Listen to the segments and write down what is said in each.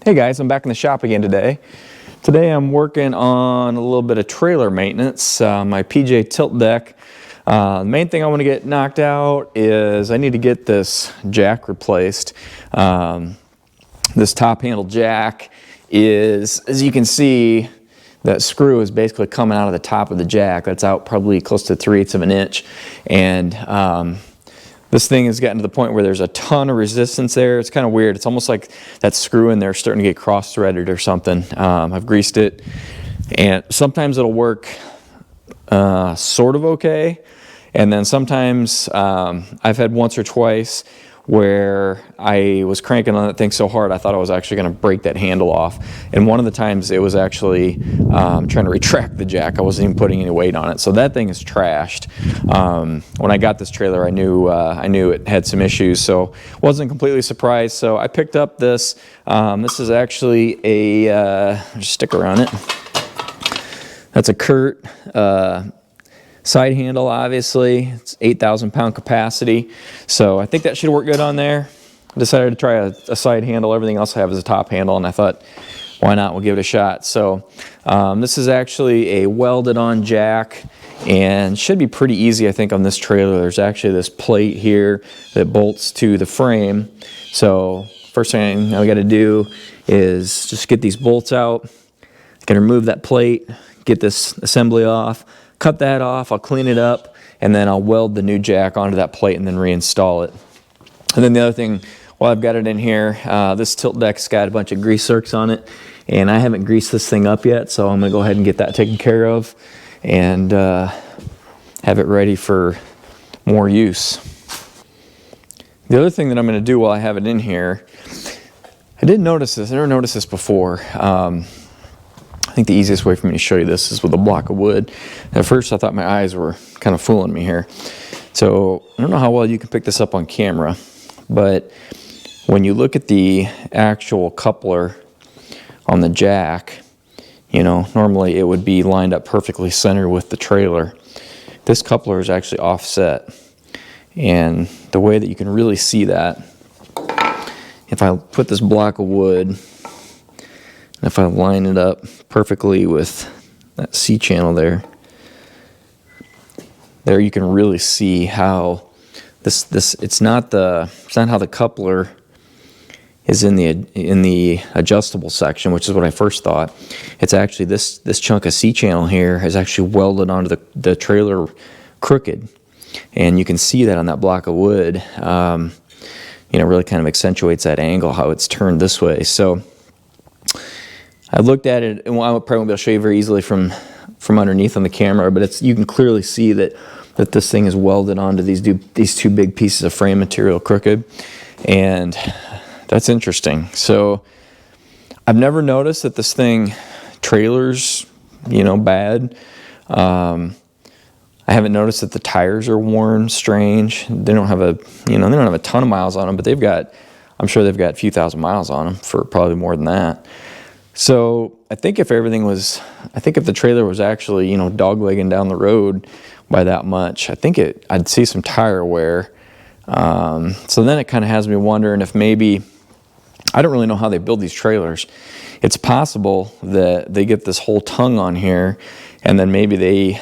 Hey guys, I'm back in the shop again today. Today I'm working on a little bit of trailer maintenance, my PJ tilt deck. The main thing I want to get knocked out is I need to get this jack replaced. This top handle jack is, as you can see, that screw is basically coming out of the top of the jack. That's out probably close to 3/8 of an inch. And this thing has gotten to the point where there's a ton of resistance there. It's kind of weird. It's almost like that screw in there is starting to get cross-threaded or something. I've greased it, and sometimes it'll work sort of okay. And then sometimes I've had once or twice where I was cranking on that thing so hard I thought I was actually going to break that handle off. And one of the times it was actually trying to retract the jack. I wasn't even putting any weight on it. So that thing is trashed. When I got this trailer, I knew it had some issues, so wasn't completely surprised. So I picked up this. This is actually a sticker on it. That's a Kurt side handle, obviously. It's 8,000 pound capacity, so I think that should work good on there. I decided to try a side handle. Everything else I have is a top handle, and I thought, why not? We'll give it a shot. So this is actually a welded on jack, and should be pretty easy, I think, on this trailer. There's actually this plate here that bolts to the frame. So first thing I got to do is just get these bolts out. I can remove that plate, get this assembly off, cut that off, I'll clean it up, and then I'll weld the new jack onto that plate and then reinstall it. And then the other thing, while I've got it in here, this tilt deck's got a bunch of grease zerks on it, and I haven't greased this thing up yet, so I'm going to go ahead and get that taken care of and have it ready for more use. The other thing that I'm going to do while I have it in here, I didn't notice this, I never noticed this before. I think the easiest way for me to show you this is with a block of wood. At first I thought my eyes were kind of fooling me here. So I don't know how well you can pick this up on camera, but when you look at the actual coupler on the jack, you know, normally it would be lined up perfectly centered with the trailer. This coupler is actually offset, and the way that you can really see that, if I put this block of wood, if I line it up perfectly with that C channel there you can really see how it's not how the coupler is in the adjustable section, which is what I first thought. It's actually this chunk of C channel here is actually welded onto the trailer crooked, and you can see that on that block of wood. You know, really kind of accentuates that angle, how it's turned this way. So I looked at it, and I probably won't be able to show you very easily from underneath on the camera, but you can clearly see that this thing is welded onto these two big pieces of frame material crooked, and that's interesting. So I've never noticed that this thing trailers, you know, bad. I haven't noticed that the tires are worn strange. They don't have a ton of miles on them, but I'm sure they've got a few thousand miles on them, for probably more than that. So I think if the trailer was actually, you know, doglegging down the road by that much, I think I'd see some tire wear. So then it kind of has me wondering if maybe, I don't really know how they build these trailers. It's possible that they get this whole tongue on here, and then maybe they,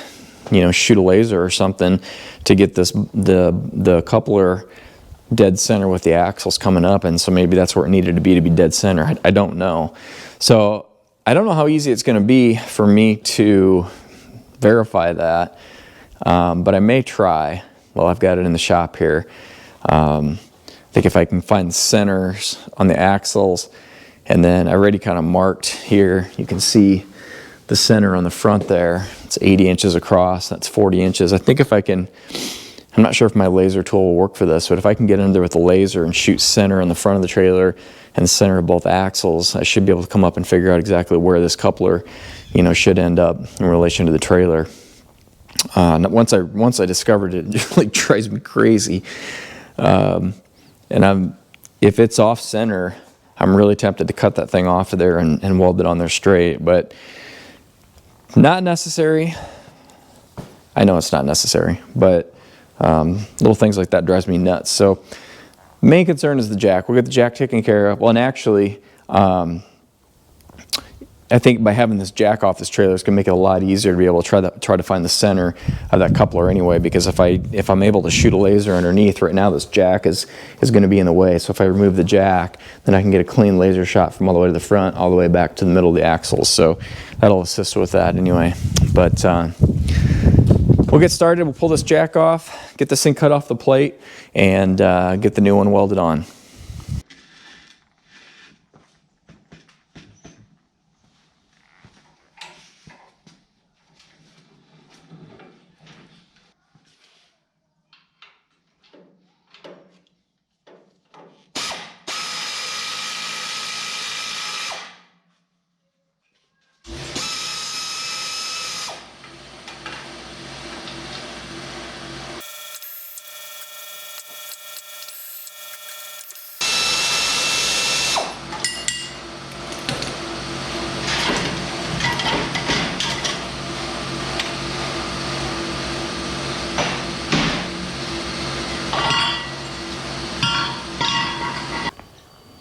you know, shoot a laser or something to get the coupler dead center with the axles coming up, and so maybe that's where it needed to be dead center. I don't know. So I don't know how easy it's going to be for me to verify that, but I may try while I've got it in the shop here. I think if I can find the centers on the axles, and then I already kind of marked here, you can see the center on the front there. It's 80 inches across, that's 40 inches. I think if I can, I'm not sure if my laser tool will work for this, but if I can get in there with a laser and shoot center on the front of the trailer and the center of both axles, I should be able to come up and figure out exactly where this coupler, you know, should end up in relation to the trailer. Once I discovered it, it really drives me crazy. And if it's off center, I'm really tempted to cut that thing off of there and weld it on there straight, but not necessary. I know it's not necessary, but little things like that drives me nuts. So main concern is the jack. We'll get the jack taken care of. Well, and actually, I think by having this jack off this trailer, it's going to make it a lot easier to be able to try to find the center of that coupler anyway, because if I'm able to shoot a laser underneath, right now this jack is going to be in the way. So if I remove the jack, then I can get a clean laser shot from all the way to the front, all the way back to the middle of the axles. So that'll assist with that anyway. But we'll get started. We'll pull this jack off, get this thing cut off the plate, and get the new one welded on.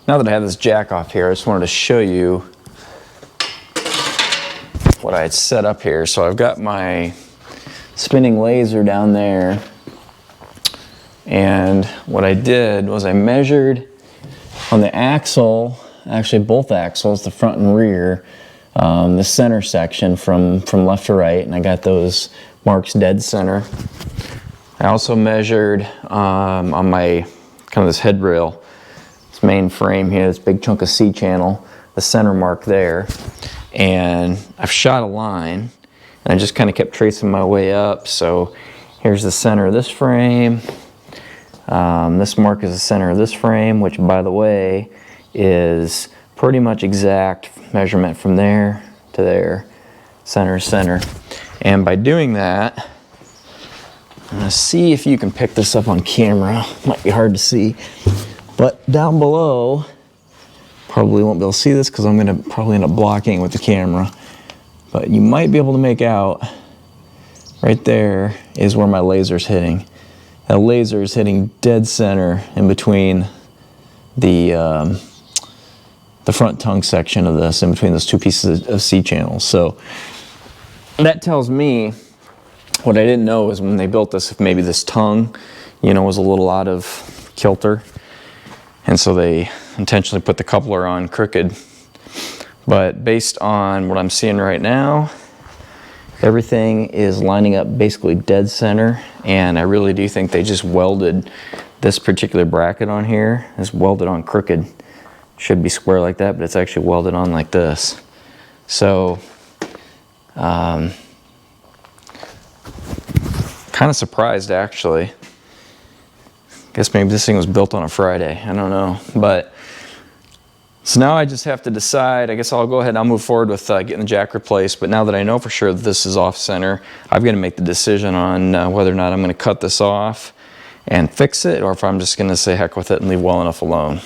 Now that I have this jack off here, I just wanted to show you what I had set up here. So I've got my spinning laser down there, and what I did was I measured on the axle, actually both axles, the front and rear, the center section from left to right, and I got those marks dead center. I also measured on my kind of this head rail, this main frame here, this big chunk of C-channel, the center mark there, and I've shot a line, and I just kind of kept tracing my way up. So here's the center of this frame. This mark is the center of this frame, which, by the way, is pretty much exact measurement from there to there, center to center. And by doing that, I'm going to see if you can pick this up on camera. Might be hard to see, but down below, probably won't be able to see this because I'm going to probably end up blocking with the camera, but you might be able to make out right there is where my laser's hitting. That laser is hitting dead center in between the front tongue section of this, in between those two pieces of C-channels. So that tells me, what I didn't know is when they built this, if maybe this tongue, was a little out of kilter, and so they intentionally put the coupler on crooked. But based on what I'm seeing right now, everything is lining up basically dead center, and I really do think they just welded this particular bracket on here. It's welded on crooked. Should be square like that, but it's actually welded on like this. So kind of surprised, actually. Guess maybe this thing was built on a Friday. I don't know. But so now I just have to decide. I guess I'll go ahead and I'll move forward with getting the jack replaced. But now that I know for sure that this is off center, I've got to make the decision on whether or not I'm going to cut this off and fix it, or if I'm just going to say heck with it and leave well enough alone.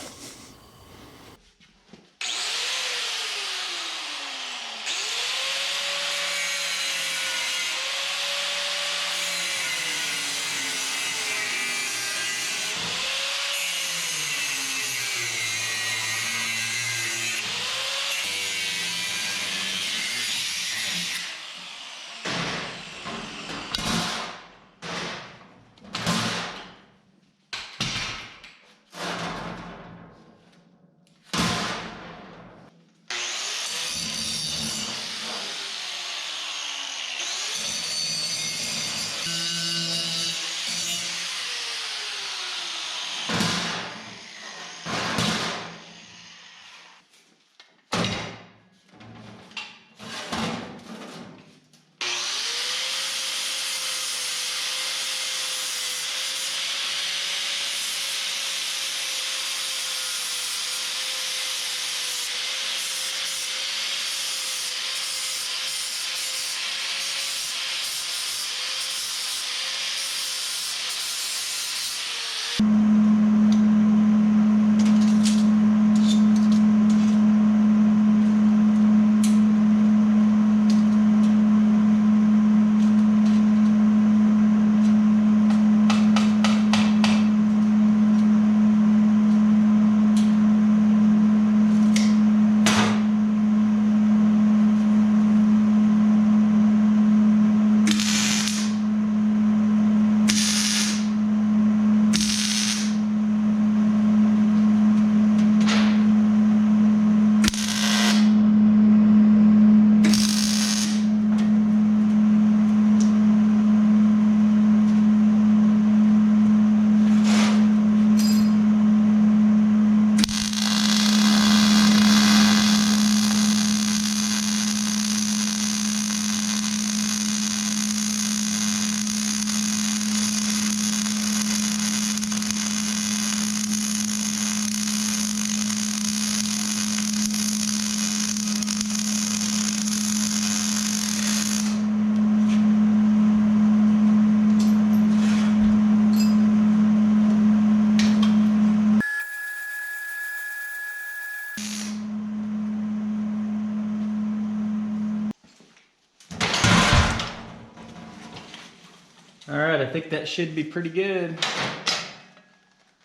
All right, I think that should be pretty good.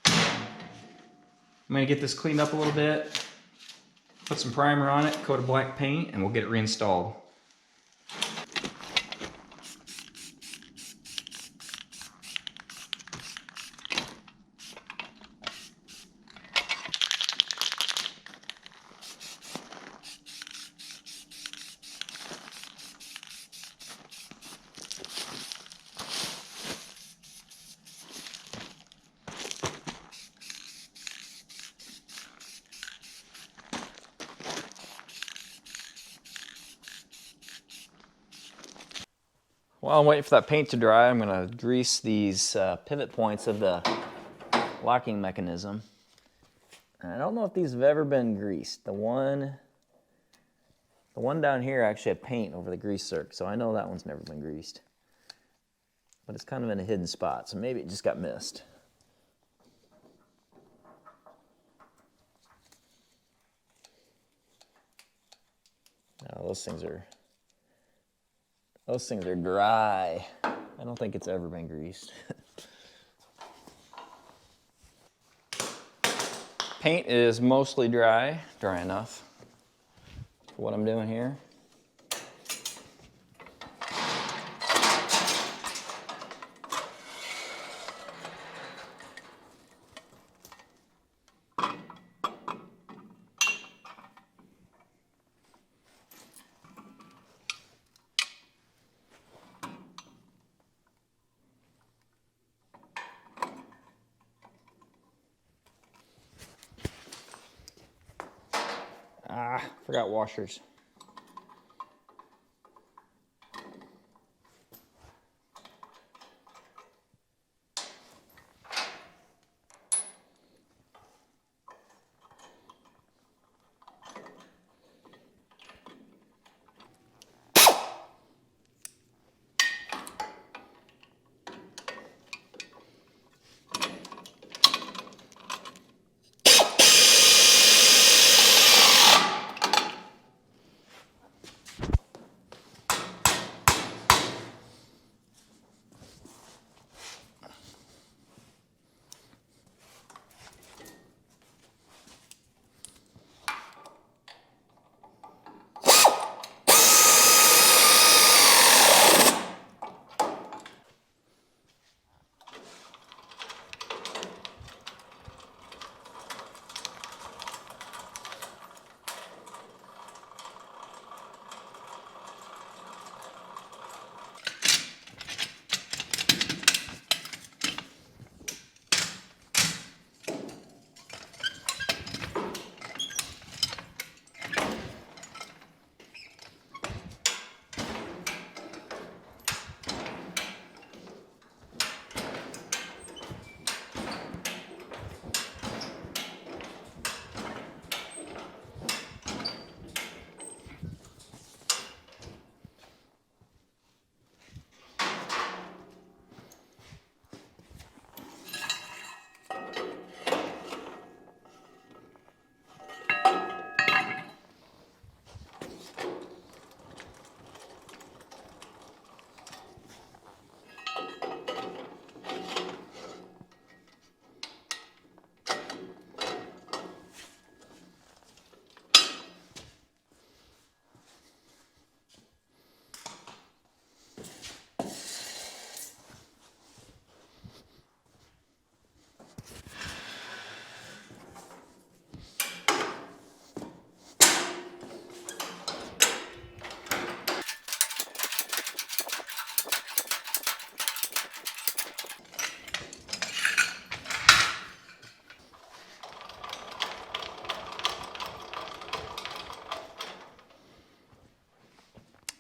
I'm gonna get this cleaned up a little bit, put some primer on it, coat of black paint, and we'll get it reinstalled. While I'm waiting for that paint to dry, I'm gonna grease these pivot points of the locking mechanism. And I don't know if these have ever been greased. The one down here actually had paint over the grease zerk, so I know that one's never been greased. But it's kind of in a hidden spot, so maybe it just got missed. Oh, those things are dry. I don't think it's ever been greased. Paint is mostly dry enough for what I'm doing here. Forgot washers.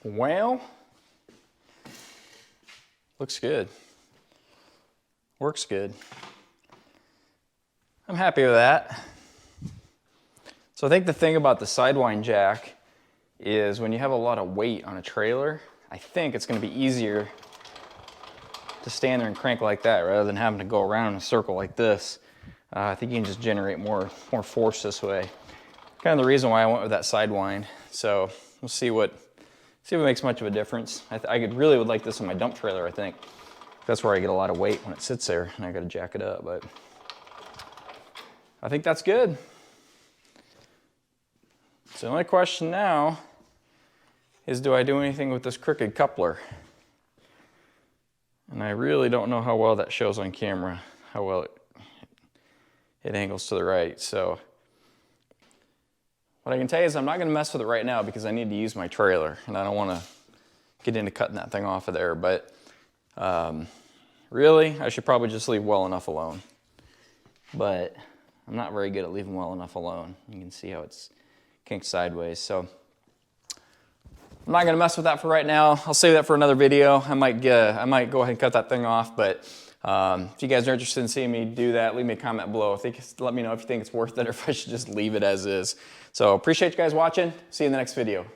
Well, looks good. Works good. I'm happy with that. So I think the thing about the sidewind jack is when you have a lot of weight on a trailer, I think it's going to be easier to stand there and crank like that rather than having to go around in a circle like this. I think you can just generate more force this way. Kind of the reason why I went with that sidewind. So we'll see if it makes much of a difference. I really would like this on my dump trailer, I think. That's where I get a lot of weight when it sits there and I gotta jack it up, but I think that's good. So the only question now is, do I do anything with this crooked coupler? And I really don't know how well that shows on camera, how well it angles to the right. So what I can tell you is I'm not gonna mess with it right now because I need to use my trailer and I don't wanna get into cutting that thing off of there, but really, I should probably just leave well enough alone. But I'm not very good at leaving well enough alone. You can see how it's kinked sideways. So I'm not gonna mess with that for right now. I'll save that for another video. I might go ahead and cut that thing off, but if you guys are interested in seeing me do that, leave me a comment below. Let me know if you think it's worth it or if I should just leave it as is. So appreciate you guys watching. See you in the next video.